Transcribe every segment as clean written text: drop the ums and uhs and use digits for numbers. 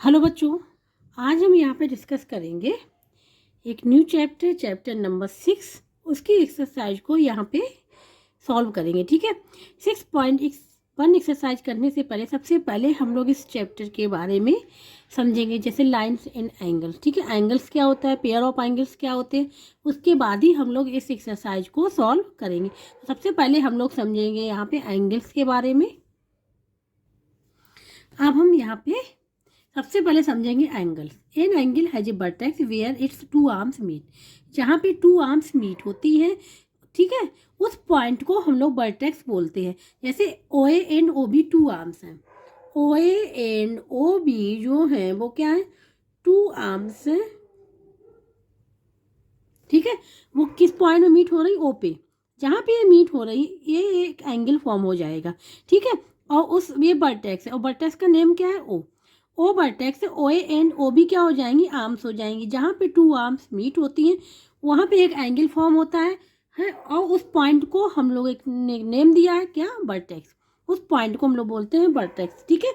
Hello बच्चों, आज हम यहाँ पे डिस्कस करेंगे एक न्यू चैप्टर नंबर 6। उसकी एक्सरसाइज को यहाँ पे सॉल्व करेंगे। ठीक है, 6.1 एक्सरसाइज करने से पहले सबसे पहले हम लोग इस चैप्टर के बारे में समझेंगे, जैसे लाइंस एंड एंगल्स। ठीक है, एंगल्स क्या होता है, पेयर ऑफ एंगल्स क्या होते हैं, उसके बाद ही हम लोग इस एक्सरसाइज को सॉल्व करेंगे। तो सबसे पहले हम लोग समझेंगे यहाँ पे एंगल्स के बारे में। अब हम यहाँ पे सबसे पहले समझेंगे angles. An angle has a vertex where its two arms meet. जहाँ पे टू आर्म्स मीट होती हैं, ठीक है, उस पॉइंट को हम लोग वर्टेक्स बोलते हैं। जैसे O A and O B two arms हैं, O A and O B जो हैं वो क्या है, टू आर्म्स हैं। ठीक है, वो किस पॉइंट में मीट हो रही, ओ पे। जहाँ पे ये मीट हो रही ये एक एंगल फॉर्म हो जाएगा। ठीक है, और उस ये वर्टेक्स है और वर्टेक्स का नेम क्या है, ओ वर्टेक्स है। ओ ए एंड ओ बी क्या हो जाएंगी, आर्म्स हो जाएंगी। जहाँ पे टू आर्म्स मीट होती हैं वहाँ पे एक एंगल फॉर्म होता है और उस पॉइंट को हम लोग एक नेम दिया है, क्या, वर्टेक्स। उस पॉइंट को हम लोग बोलते हैं वर्टेक्स। ठीक है,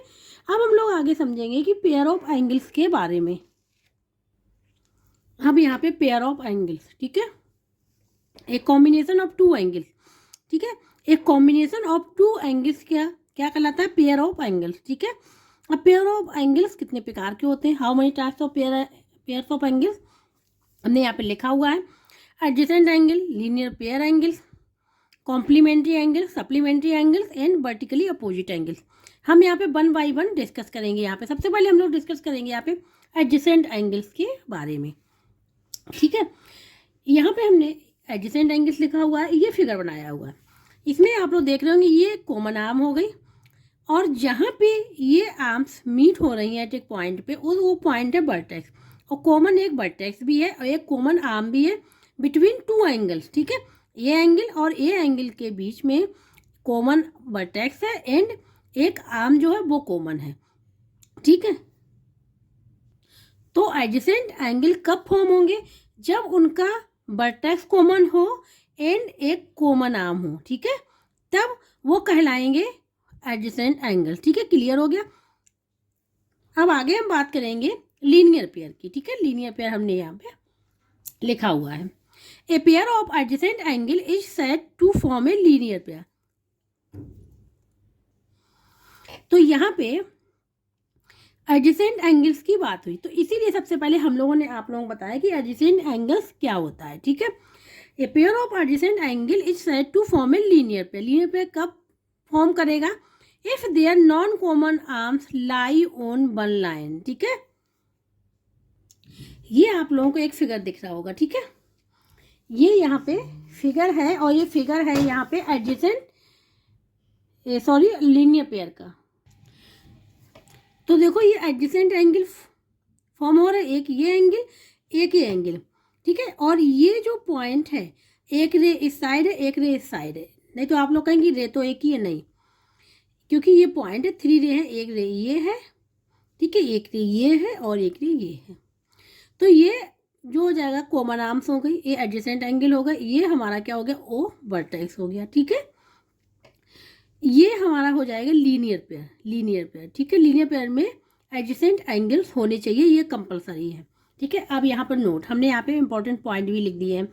अब हम लोग आगे समझेंगे कि पेयर ऑफ एंगल्स के बारे में। अब यहाँ पे पेयर ऑफ एंगल्स, ठीक है, एक कॉम्बिनेशन ऑफ टू एंगल्स। ठीक है, एक कॉम्बिनेशन ऑफ टू एंगल्स क्या क्या कहलाता है, पेयर ऑफ एंगल्स। ठीक है, अब पेयर ऑफ एंगल्स कितने प्रकार के होते हैं, how many types of pairs of angles हमने यहाँ पे लिखा हुआ है। Adjacent angle, linear pair angles, complementary angles, supplementary angles and vertically opposite angles. हम यहाँ पे वन बाई वन डिस्कस करेंगे। यहाँ पे सबसे पहले हम लोग डिस्कस करेंगे यहाँ पे एडजेसेंट एंगल्स के बारे में। ठीक है, यहाँ पे हमने एडजेसेंट एंगल्स लिखा हुआ है, ये फिगर बनाया हुआ है। इसमें आप लोग देख रहे होंगे ये कॉमन आर्म हो गई और जहाँ पे ये आर्म्स मीट हो रही हैं एट एक पॉइंट पे, वो पॉइंट है वर्टेक्स। और कॉमन एक वर्टेक्स भी है और एक कॉमन आर्म भी है बिटवीन टू एंगल्स। ठीक है, ये एंगल और ये एंगल के बीच में कॉमन वर्टेक्स है एंड एक आर्म जो है वो कॉमन है। ठीक है, तो एडजेसेंट एंगल कब फॉर्म होंगे, जब उनका वर्टेक्स कॉमन हो एंड एक कॉमन आर्म हो। ठीक है, तब वो कहलाएंगे एडजेसेंट एंगल। ठीक है, क्लियर हो गया। अब आगे हम बात करेंगे लीनियर पेयर की। ठीक है, लीनियर पेयर हमने यहाँ पे लिखा हुआ है, a pair of adjacent angle is said to form a linear pair. तो यहाँ पे एडजेसेंट एंगल्स की बात हुई, तो इसीलिए सबसे पहले हम लोगों ने आप लोगों को बताया कि एडजेसेंट एंगल्स क्या होता है। ठीक है, a pair of adjacent angle is said to form a linear pair. Linear pair कब फॉर्म करेगा, if their non common arms lie on one line. ठीक है, ये आप लोगों को एक फिगर दिख रहा होगा। ठीक है, ये यहाँ पे फिगर है और ये फिगर है यहाँ पे एडजेसेंट लीनियर पेयर का। तो देखो ये एडजेसेंट एंगल फॉर्म हो रहा है, एक ये एंगल एक ये एंगल। ठीक है, और ये जो पॉइंट है, एक रे इस साइड है एक रे इस साइड है। नहीं तो आप लोग कहेंगे रे तो एक ही है, नहीं, क्योंकि ये पॉइंट है, थ्री रे है, एक रे ये है। ठीक है, एक रे ये है और एक रे ये है। तो ये जो हो जाएगा कॉमन आर्म्स हो गई, ये एडजेसेंट एंगल होगा, ये हमारा क्या हो गया, ओ वर्टेक्स हो गया। ठीक है, ये हमारा हो जाएगा लीनियर पेयर। लीनियर पेयर, ठीक है, लीनियर पेयर में एडजेसेंट एंगल्स होने चाहिए, ये कंपलसरी है। ठीक है, अब यहाँ पर नोट, हमने यहाँ पे इंपॉर्टेंट पॉइंट भी लिख दिए हैं।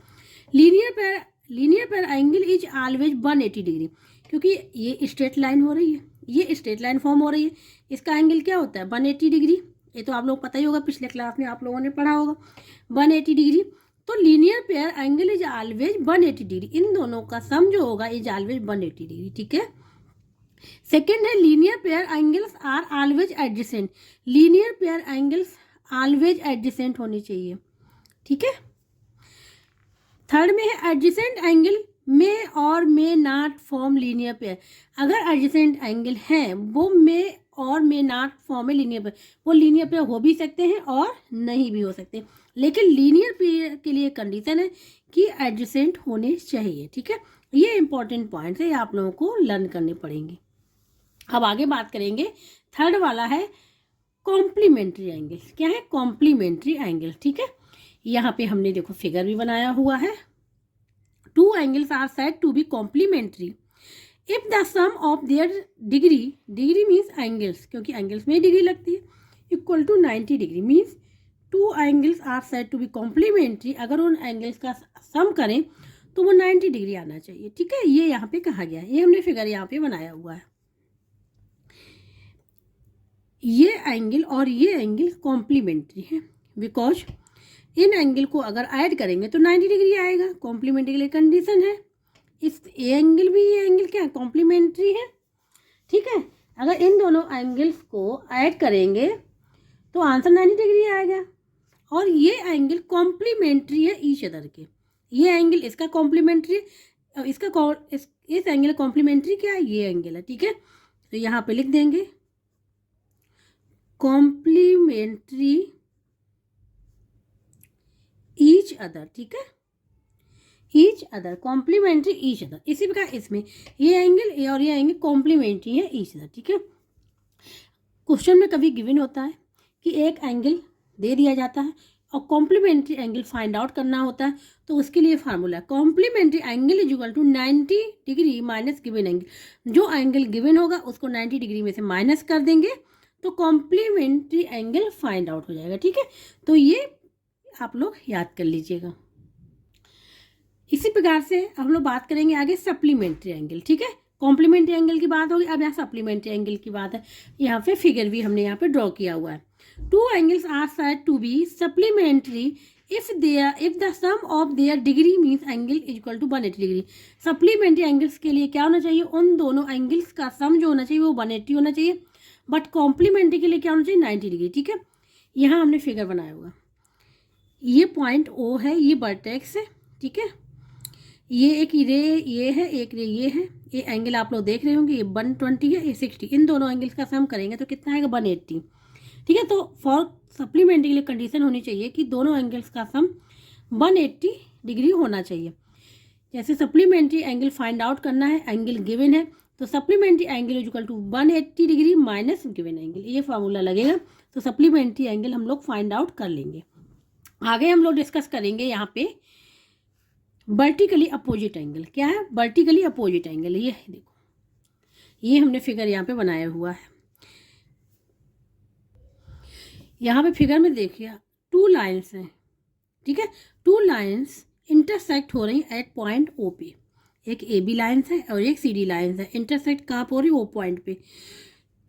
Linear pair angle is always 180 degree, क्योंकि ये स्ट्रेट लाइन हो रही है, ये स्ट्रेट लाइन फॉर्म हो रही है, इसका एंगल क्या होता है 180 डिग्री। ये तो आप लोग पता ही होगा, पिछले क्लास में आप लोगों ने पढ़ा होगा 180 डिग्री। तो linear pair angle is always 180 degree, इन दोनों का सम जो होगा इज ऑलवेज 180 डिग्री। ठीक है, सेकेंड है linear pair angles are always adjacent. Linear pair angles always adjacent होनी चाहिए। ठीक है, थर्ड में है एडजेसेंट एंगल में और may not form linear pair. अगर एडजेसेंट एंगल हैं वो मे और may not form a linear pair, वो लीनियर पेयर हो भी सकते हैं और नहीं भी हो सकते, लेकिन लीनियर पेयर के लिए कंडीशन है कि एडजेसेंट होने चाहिए। ठीक है, ये इंपॉर्टेंट पॉइंट्स है, ये आप लोगों को लर्न करने पड़ेंगे। अब आगे बात करेंगे, थर्ड वाला है कॉम्प्लीमेंट्री एंगल। क्या है, कॉम्प्लीमेंट्री एंगल। ठीक है, यहाँ पे हमने देखो फिगर भी बनाया हुआ है। Two angles are said to be complementary if the sum of their degree, degree means angles, क्योंकि एंगल्स में डिग्री लगती है, equal to 90 degree. Means two angles are said to be complementary. अगर उन एंगल्स का सम करें तो वो 90 डिग्री आना चाहिए। ठीक है, ये यहाँ पे कहा गया है, ये हमने फिगर यहाँ पे बनाया हुआ है। ये एंगल और ये एंगल कॉम्प्लीमेंट्री है, बिकॉज इन एंगल को अगर ऐड करेंगे तो 90 डिग्री आएगा। कॉम्प्लीमेंट्री के लिए कंडीशन है, इस एंगल भी ये एंगल क्या है, कॉम्प्लीमेंट्री है। ठीक है, अगर इन दोनों एंगल्स को ऐड करेंगे तो आंसर 90 डिग्री आएगा। और ये एंगल कॉम्प्लीमेंट्री है ईच अदर के। ये एंगल इसका कॉम्प्लीमेंट्री, इसका इस एंगल कॉम्प्लीमेंट्री क्या है, ये एंगल है। ठीक है, तो यहाँ पे लिख देंगे कॉम्प्लीमेंट्री ईच अदर। ठीक है, each other, complementary each other. इसी प्रकार इसमें ये एंगल और ये एंगल कॉम्प्लीमेंट्री है ईच अदर। ठीक है, क्वेश्चन में कभी गिवन होता है कि एक एंगल दे दिया जाता है और कॉम्प्लीमेंट्री एंगल फाइंड आउट करना होता है, तो उसके लिए formula complementary angle is equal to 90 degree minus given angle. जो एंगल गिवन होगा उसको 90 डिग्री में से माइनस कर देंगे तो कॉम्प्लीमेंट्री एंगल फाइंड आउट हो जाएगा। ठीक है, तो ये आप लोग याद कर लीजिएगा। इसी प्रकार से हम लोग बात करेंगे आगे सप्लीमेंट्री एंगल। ठीक है, कॉम्प्लीमेंट्री एंगल की बात होगी, अब यहाँ सप्लीमेंट्री एंगल की बात है। यहाँ पे फिगर भी हमने यहाँ पे ड्रॉ किया हुआ है। Two angles are said to be supplementary if the sum of their degree means angle is equal to 180 degree. Supplementary angles के लिए क्या होना चाहिए, उन दोनों एंगल्स का सम जो होना चाहिए वो 180 होना चाहिए, बट कॉम्प्लीमेंट्री के लिए क्या होना चाहिए, 90 डिग्री। ठीक है, यहाँ हमने फिगर बनाया हुआ, ये पॉइंट ओ है, ये वर्टेक्स है। ठीक है, ये एक रे ये है, एक रे ये है। ये एंगल आप लोग देख रहे होंगे, ये 120 है, ये 60। इन दोनों एंगल्स का सम करेंगे तो कितना आएगा, 180। ठीक है, तो फॉर सप्लीमेंट्री के लिए कंडीशन होनी चाहिए कि दोनों एंगल्स का सम 180 डिग्री होना चाहिए। जैसे सप्लीमेंट्री एंगल फाइंड आउट करना है, एंगल गिवन है, तो supplementary angle is equal to 180 degree minus given angle, ये फार्मूला लगेगा। तो सप्लीमेंट्री एंगल हम लोग फाइंड आउट कर लेंगे। आगे हम लोग डिस्कस करेंगे यहाँ पे वर्टिकली अपोजिट एंगल। क्या है, वर्टिकली अपोजिट एंगल, ये है, देखो ये हमने फिगर यहाँ पे बनाया हुआ है। यहाँ पे फिगर में देखिए टू लाइन्स हैं। ठीक है, टू लाइन्स इंटरसेक्ट हो रही एट पॉइंट ओ पे। एक ए बी लाइन्स है और एक सी डी लाइन्स है, इंटरसेक्ट कहाँ पर हो रही, ओ पॉइंट पे।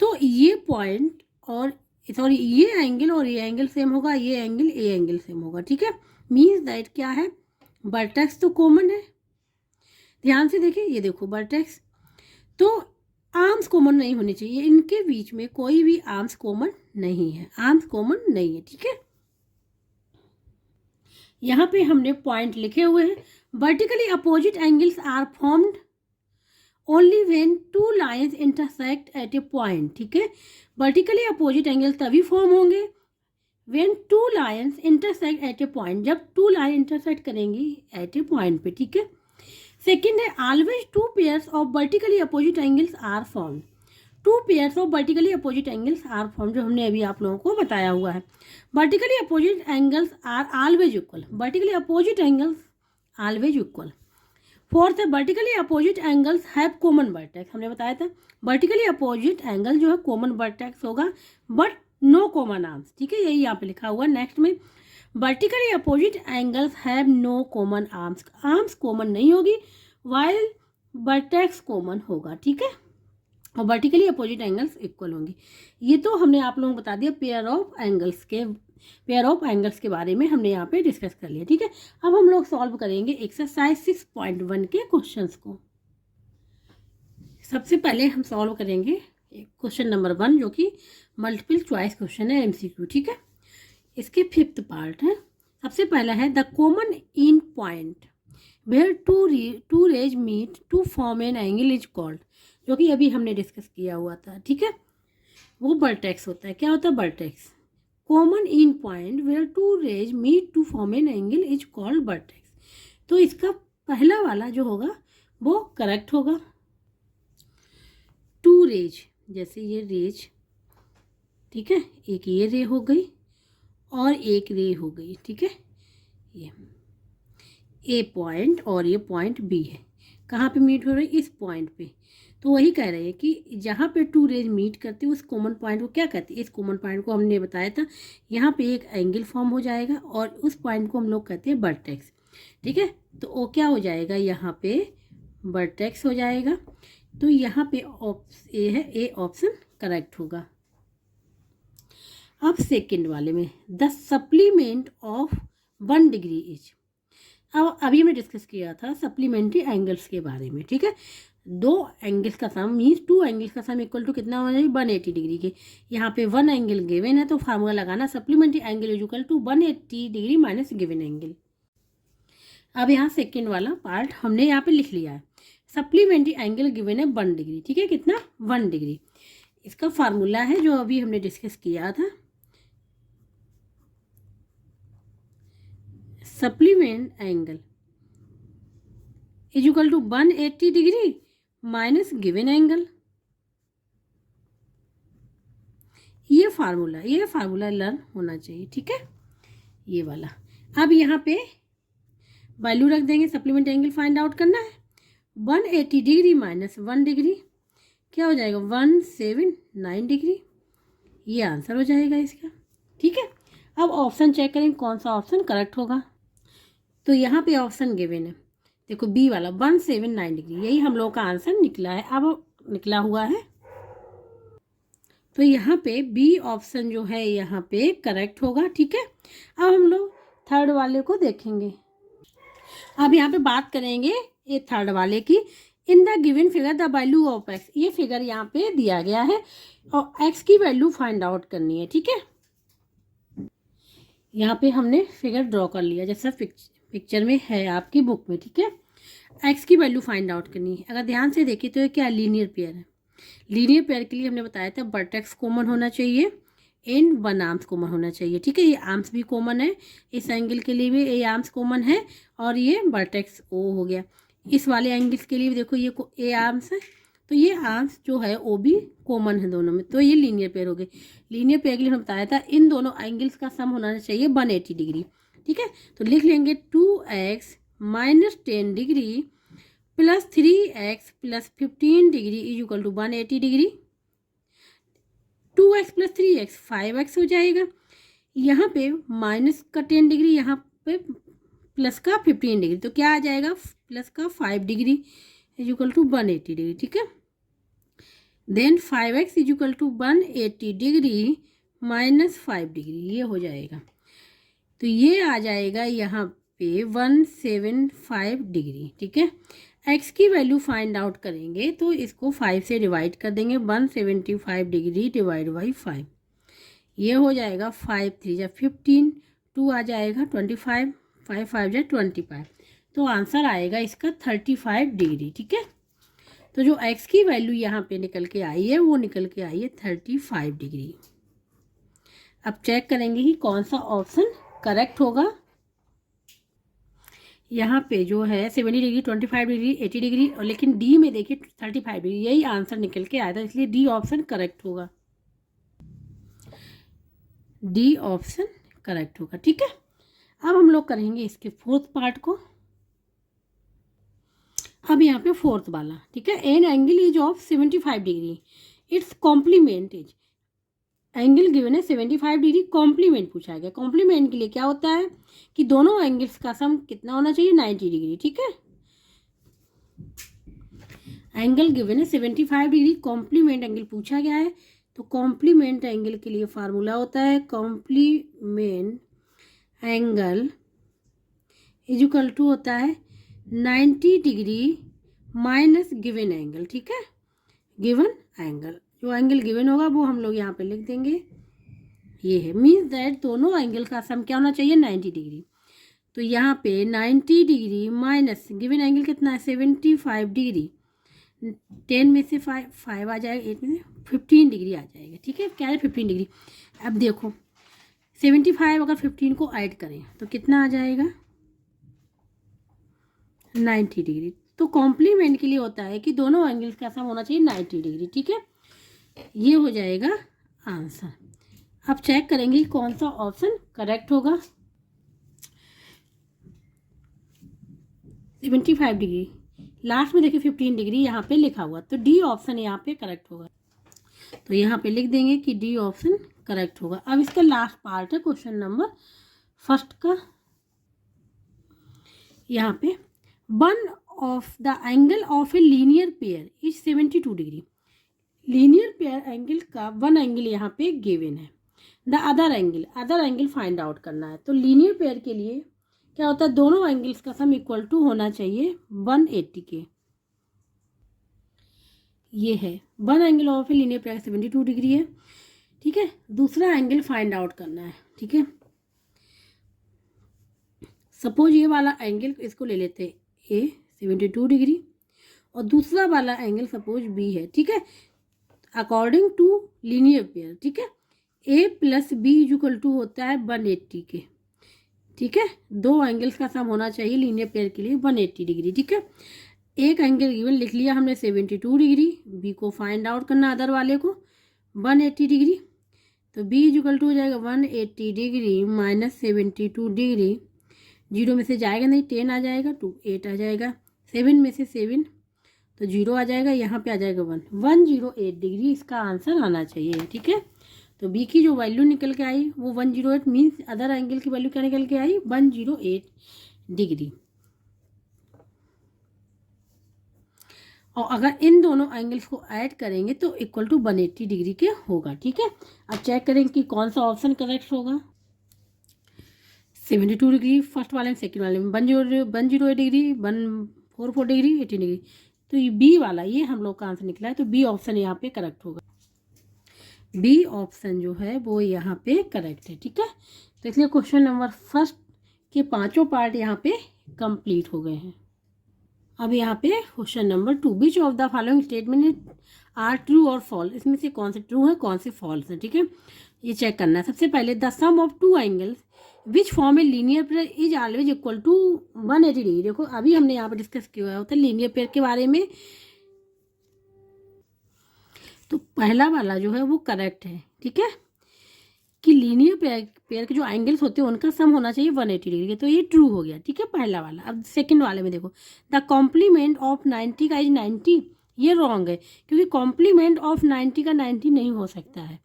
तो ये पॉइंट और सॉरी ये एंगल और ये एंगल सेम होगा, ये एंगल ए एंगल सेम होगा। ठीक है, मीन्स दैट क्या है, वर्टेक्स तो कॉमन है। ध्यान से देखिए, ये देखो वर्टेक्स, तो आर्म्स कॉमन नहीं होने चाहिए, इनके बीच में कोई भी आर्म्स कॉमन नहीं है, आर्म्स कॉमन नहीं है। ठीक है, यहाँ पे हमने पॉइंट लिखे हुए हैं। Vertically opposite angles are formed only when two lines intersect at a point. ठीक है, वर्टिकली अपोजिट एंगल तभी फॉर्म होंगे when two lines intersect at a point, जब टू लाइन इंटरसेक्ट करेंगी एट ए पॉइंट पे। ठीक है, सेकेंड है always two pairs of vertically opposite angles are form. Two pairs of vertically opposite angles are form, जो हमने अभी आप लोगों को बताया हुआ है। Vertically opposite angles are always equal, vertically opposite angles always equal. Fourth है vertically opposite angles have common vertex, हमने बताया था वर्टिकली अपोजिट एंगल जो है कॉमन वर्टेक्स होगा बट नो कॉमन आर्म्स। ठीक है, यही यहाँ पे लिखा हुआ। नेक्स्ट में vertically opposite angles have no common arms, arms common नहीं होगी वाइल वर्टेक्स कॉमन होगा। ठीक है, और वर्टिकली अपोजिट एंगल्स इक्वल होंगे। ये तो हमने आप लोगों को बता दिया पेयर ऑफ एंगल्स के बारे में हमने यहाँ पे डिस्कस कर लिया। ठीक है, अब हम लोग सॉल्व करेंगे एक्सरसाइज 6.1 के क्वेश्चंस को। सबसे पहले हम सॉल्व करेंगे क्वेश्चन नंबर 1, जो कि मल्टीपल चॉइस क्वेश्चन है, MCQ। ठीक है, इसके 5th पार्ट है। सबसे पहला है the common end point where two rays meet to form an angle is called, जो कि अभी हमने डिस्कस किया हुआ था। ठीक है, वो वर्टेक्स होता है। क्या होता है, vertex. Common end point where two rays meet to form an angle is called vertex. तो इसका पहला वाला जो होगा वो करेक्ट होगा। टू रेज, जैसे ये रेज, ठीक है, एक ये रे हो गई और एक रे हो गई। ठीक है, ये ए पॉइंट और ये पॉइंट बी है, कहाँ पे मीट हो रही है, इस पॉइंट पे। तो वही कह रहे हैं कि जहाँ पे टू रेज मीट करते हैं उस कॉमन पॉइंट को क्या कहते हैं, इस कॉमन पॉइंट को हमने बताया था, यहाँ पे एक एंगल फॉर्म हो जाएगा और उस पॉइंट को हम लोग कहते हैं वर्टेक्स। ठीक है, तो वो क्या हो जाएगा, यहाँ पे वर्टेक्स हो जाएगा। तो यहाँ पे ए है, ए ऑप्शन करेक्ट होगा। अब सेकंड वाले में the supplement of 1 degree is, अब अभी हमने डिस्कस किया था सप्लीमेंट्री एंगल्स के बारे में। ठीक है, दो एंगल्स का सम मीन्स टू एंगल्स का सम इक्वल टू कितना होना चाहिए, 180 डिग्री के। यहाँ पे 1 एंगल गिवन है तो फार्मूला लगाना supplementary angle is equal to 180 degree minus given angle. अब यहाँ सेकेंड वाला पार्ट हमने यहाँ पे लिख लिया है, सप्लीमेंट्री एंगल गिवन है 1 डिग्री। ठीक है, कितना, 1 डिग्री। इसका फार्मूला है जो अभी हमने डिस्कस किया था, supplement angle is equal to 180 degree minus given angle. ये फार्मूला लर्न होना चाहिए। ठीक है, ये वाला। अब यहाँ पे वैल्यू रख देंगे, सप्लीमेंट एंगल फाइंड आउट करना है। 180 डिग्री माइनस 1 डिग्री क्या हो जाएगा, 179 डिग्री। ये आंसर हो जाएगा इसका। ठीक है, अब ऑप्शन चेक करें कौन सा ऑप्शन करेक्ट होगा। तो यहाँ पे ऑप्शन गिवन है, देखो बी वाला 179 डिग्री, यही हम लोग का आंसर निकला है, अब निकला हुआ है। तो यहाँ पे बी ऑप्शन जो है यहाँ पे करेक्ट होगा। ठीक है, अब हम लोग थर्ड वाले को देखेंगे। अब यहाँ पे बात करेंगे ये थर्ड वाले की। In the given figure the value of x, ये फिगर यहाँ पे दिया गया है और एक्स की वैल्यू फाइंड आउट करनी है। ठीक है, यहाँ पे हमने फिगर ड्रॉ कर लिया जैसा पिक्चर में है आपकी बुक में। ठीक है, एक्स की वैल्यू फाइंड आउट करनी है। अगर ध्यान से देखिए तो ये क्या लीनियर पेयर है। लीनियर पेयर के लिए हमने बताया था वर्टेक्स कॉमन होना चाहिए एंड 1 आर्म्स कॉमन होना चाहिए। ठीक है, ये आर्म्स भी कॉमन है, इस एंगल के लिए भी ये आर्म्स कॉमन है और ये वर्टेक्स ओ हो गया। इस वाले एंगल्स के लिए देखो ये ए आर्म्स है, तो ये आर्म्स जो है वो भी कॉमन है दोनों में, तो ये लीनियर पेयर हो गए। लीनियर पेयर के लिए हमने बताया था इन दोनों एंगल्स का सम होना चाहिए 180 डिग्री। ठीक है, तो लिख लेंगे 2x minus 10 degree plus 3x plus 15 degree is equal to 180 degree. 2x plus 3x 5x हो जाएगा। यहाँ पे माइनस का 10 डिग्री, यहाँ पे प्लस का 15 डिग्री, तो क्या आ जाएगा, प्लस का 5 degree is equal to 180 degree. ठीक है, then 5x is equal to 180 degree minus 5 degree, ये हो जाएगा। तो ये आ जाएगा यहाँ पे 175 डिग्री। ठीक है, x की वैल्यू फाइंड आउट करेंगे तो इसको 5 से डिवाइड कर देंगे, 175 डिग्री डिवाइड बाई 5, ये हो जाएगा 5 3 जा 15, 2 आ जाएगा 25, 5 5 जा 25, तो आंसर आएगा इसका 35 डिग्री। ठीक है, तो जो x की वैल्यू यहाँ पे निकल के आई है वो निकल के आई है 35 डिग्री। अब चेक करेंगे कि कौन सा ऑप्शन करेक्ट होगा। यहाँ पे जो है 70 डिग्री, 25 डिग्री, 80 डिग्री, और लेकिन डी में देखिए 35 डिग्री, यही आंसर निकल के आया था, इसलिए डी ऑप्शन करेक्ट होगा। डी ऑप्शन करेक्ट होगा। ठीक है, अब हम लोग करेंगे इसके फोर्थ पार्ट को। अब यहाँ पे फोर्थ वाला, ठीक है, an angle is of 75 degree, its complement is, angle given है 75 डिग्री, कॉम्प्लीमेंट पूछा गया। कॉम्प्लीमेंट के लिए क्या होता है कि दोनों एंगल्स का सम कितना होना चाहिए, 90 डिग्री। ठीक है, एंगल गिवन है 75 डिग्री, कॉम्प्लीमेंट एंगल पूछा गया है, तो कॉम्प्लीमेंट एंगल के लिए फार्मूला होता है complement angle is equal to होता है 90 डिग्री माइनस गिवन एंगल। ठीक है, गिवन एंगल, जो एंगल गिवन होगा वो हम लोग यहाँ पे लिख देंगे, ये है, मीन्स दैट दोनों एंगल का सम क्या होना चाहिए, 90 डिग्री। तो यहाँ पे 90 डिग्री माइनस गिवन एंगल कितना है, 75 डिग्री, 10 में से 5 आ जाएगा, 8 में से 15 डिग्री आ जाएगा। ठीक है, क्या है 15 डिग्री। अब देखो 75 अगर 15 को ऐड करें तो कितना आ जाएगा, 90 डिग्री। तो कॉम्प्लीमेंट के लिए होता है कि दोनों एंगल्स का सम होना चाहिए 90 डिग्री। ठीक है, ये हो जाएगा आंसर। अब चेक करेंगे कौन सा ऑप्शन करेक्ट होगा। 75 डिग्री लास्ट में देखिए 15 डिग्री यहाँ पे लिखा हुआ, तो डी ऑप्शन यहाँ पे करेक्ट होगा। तो यहाँ पे लिख देंगे कि डी ऑप्शन करेक्ट होगा। अब इसका लास्ट पार्ट है क्वेश्चन नंबर फर्स्ट का। यहाँ पे one of the angle of A linear pair is 72 degree. Linear pair angle का वन एंगल यहाँ पे गिवन है। The other angle find out करना है। तो लीनियर पेयर के लिए क्या होता है, दोनों एंगल्स का सम इक्वल टू होना चाहिए 180 के। ये है one angle of A linear pair 72 degree है, ठीक है। दूसरा एंगल फाइंड आउट करना है, ठीक है। सपोज ये वाला एंगल इसको ले लेते हैं ए 72 डिग्री, और दूसरा वाला एंगल सपोज बी है, ठीक है। अकॉर्डिंग टू लीनियर पेयर, ठीक है, ए प्लस बी इक्वल टू होता है 180 के, ठीक है। दो एंगल्स का सम होना चाहिए लीनियर पेयर के लिए 180 डिग्री, ठीक है। एक एंगल गिवन लिख लिया हमने 72 डिग्री, बी को फाइंड आउट करना अदर वाले को 180 डिग्री। तो बी इक्वल टू हो जाएगा 180 डिग्री माइनस 72 डिग्री। जीरो में से जाएगा नहीं, 10 आ जाएगा, 2 8 आ जाएगा, 7 में से 7 तो 0 आ जाएगा, यहाँ पे आ जाएगा 108 डिग्री इसका आंसर आना चाहिए, ठीक है। तो बी की जो वैल्यू निकल के आई वो 108 मीन्स अदर एंगल की वैल्यू क्या निकल के आई 108 डिग्री। और अगर इन दोनों एंगल्स को ऐड करेंगे तो इक्वल टू 180 डिग्री के होगा, ठीक है। अब चेक करेंगे कि कौन सा ऑप्शन करेक्ट होगा। 72 डिग्री फर्स्ट वाले में, सेकंड वाले में 108 डिग्री, 144 डिग्री, 18 डिग्री। तो ये बी वाला ये हम लोग का आंसर निकला है। तो बी ऑप्शन यहाँ पे करेक्ट होगा। बी ऑप्शन जो है वो यहाँ पे करेक्ट है, ठीक है। तो इसलिए क्वेश्चन नंबर फर्स्ट के पांचों पार्ट यहाँ पे कंप्लीट हो गए हैं। अब यहाँ पे question number 2, which of the following statement are true और फॉल्स, इसमें से कौन से ट्रू है कौन से फॉल्स है, ठीक है। ये चेक करना है। सबसे पहले the sum of two angles which form a linear pair is always equal to 180 degree. देखो अभी हमने यहाँ पे डिस्कस किया होता है लीनियर पेयर के बारे में। तो पहला वाला जो है वो करेक्ट है, ठीक है, कि लीनियर पेयर के जो एंगल्स होते हैं उनका सम होना चाहिए 180 डिग्री के। तो ये ट्रू हो गया, ठीक है, पहला वाला। अब सेकंड वाले में देखो द कॉम्प्लीमेंट ऑफ 90 का इज 90, ये रॉन्ग है क्योंकि कॉम्प्लीमेंट ऑफ 90 का 90 नहीं हो सकता है,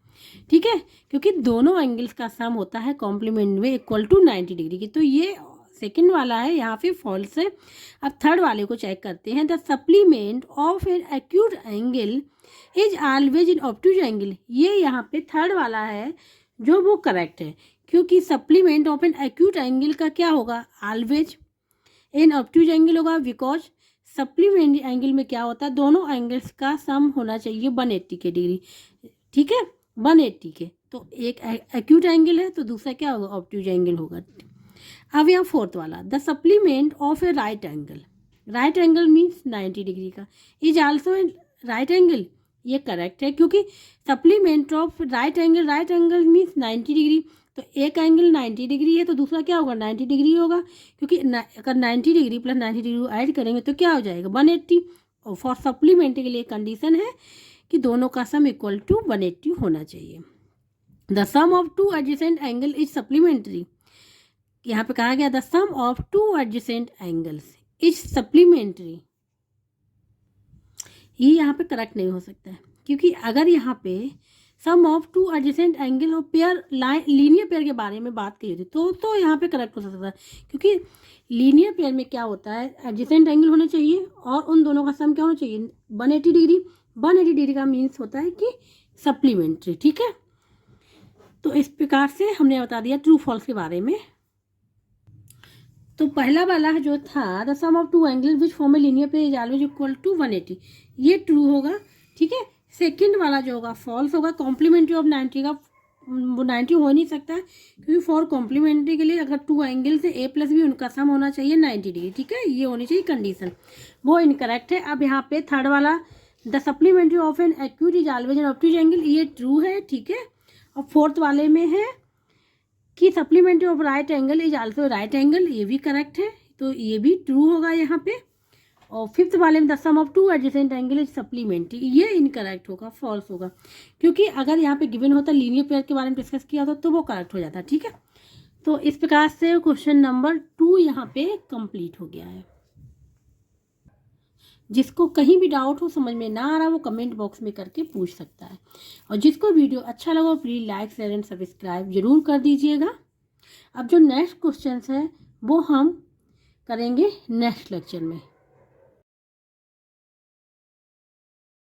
ठीक है, क्योंकि दोनों एंगल्स का सम होता है कॉम्प्लीमेंट में इक्वल टू 90 डिग्री की। तो ये सेकंड वाला है यहाँ पे फॉल्स है। अब थर्ड वाले को चेक करते हैं। The supplement of an acute angle is always in obtuse angle, ये यहाँ पे थर्ड वाला है जो वो करेक्ट है, क्योंकि supplement of an acute angle का क्या होगा ऑलवेज इन ऑब्ट्यूज एंगल होगा, बिकॉज सप्लीमेंट एंगल में क्या होता है दोनों एंगल्स का सम होना चाहिए 180 के डिग्री, ठीक है, 180 के। तो एक एक्यूट एंगल है तो दूसरा क्या होगा ऑब्ट्यूज एंगल होगा। अब यहाँ फोर्थ वाला the supplement of a right angle, right angle means 90 degree का is also a right angle, ये करेक्ट है क्योंकि supplement of right angle means 90 degree. तो एक एंगल 90 डिग्री है तो दूसरा क्या होगा 90 डिग्री होगा, क्योंकि अगर 90 डिग्री प्लस 90 डिग्री ऐड करेंगे तो क्या हो जाएगा 180। और फॉर सप्लीमेंट के लिए कंडीशन है कि दोनों का सम इक्वल टू 180 होना चाहिए। The sum of two adjacent angle is supplementary, यहाँ पे कहा गया the sum of two adjacent angles is supplementary, ये यहाँ पे करेक्ट नहीं हो सकता है क्योंकि अगर यहाँ पे सम ऑफ टू एडजेसेंट एंगल और पेयर लीनियर पेयर के बारे में बात की थी तो यहाँ पे करेक्ट हो सकता है, क्योंकि लीनियर पेयर में क्या होता है एडजेसेंट एंगल होने चाहिए और उन दोनों का सम क्या होना चाहिए 180 डिग्री। 180 डिग्री का मीन्स होता है कि सप्लीमेंट्री, ठीक है। तो इस प्रकार से हमने बता दिया ट्रू फॉल्स के बारे में। तो पहला वाला जो था the sum of two angle which form a linear pair is always equal to 180, ये ट्रू होगा, ठीक है। सेकंड वाला जो होगा फॉल्स होगा, कॉम्प्लीमेंट्री ऑफ 90 का 90 हो नहीं सकता है क्योंकि फॉर कॉम्प्लीमेंट्री के लिए अगर टू एंगल से ए प्लस बी उनका सम होना चाहिए 90 डिग्री, ठीक है, ये होनी चाहिए कंडीशन, वो इनकरेक्ट है। अब यहाँ पे थर्ड वाला the supplementary of an acute is always an obtuse angle, ये ट्रू है, ठीक है। और फोर्थ वाले में है कि supplementary of right angle is also right angle, ये भी करेक्ट है, तो ये भी ट्रू होगा यहाँ पे। और फिफ्थ वाले में the sum of two adjacent angle is supplementary, ये इनकरेक्ट होगा, फॉल्स होगा, क्योंकि अगर यहाँ पे गिवन होता लीनियर पेयर के बारे में डिस्कस किया होता तो वो करेक्ट हो जाता, ठीक है। तो इस प्रकार से क्वेश्चन नंबर 2 यहाँ पे कंप्लीट हो गया है। जिसको कहीं भी डाउट हो, समझ में ना आ रहा, वो कमेंट बॉक्स में करके पूछ सकता है। और जिसको वीडियो अच्छा लगा please like share and subscribe जरूर कर दीजिएगा। अब जो नेक्स्ट क्वेश्चन है वो हम करेंगे नेक्स्ट लेक्चर में।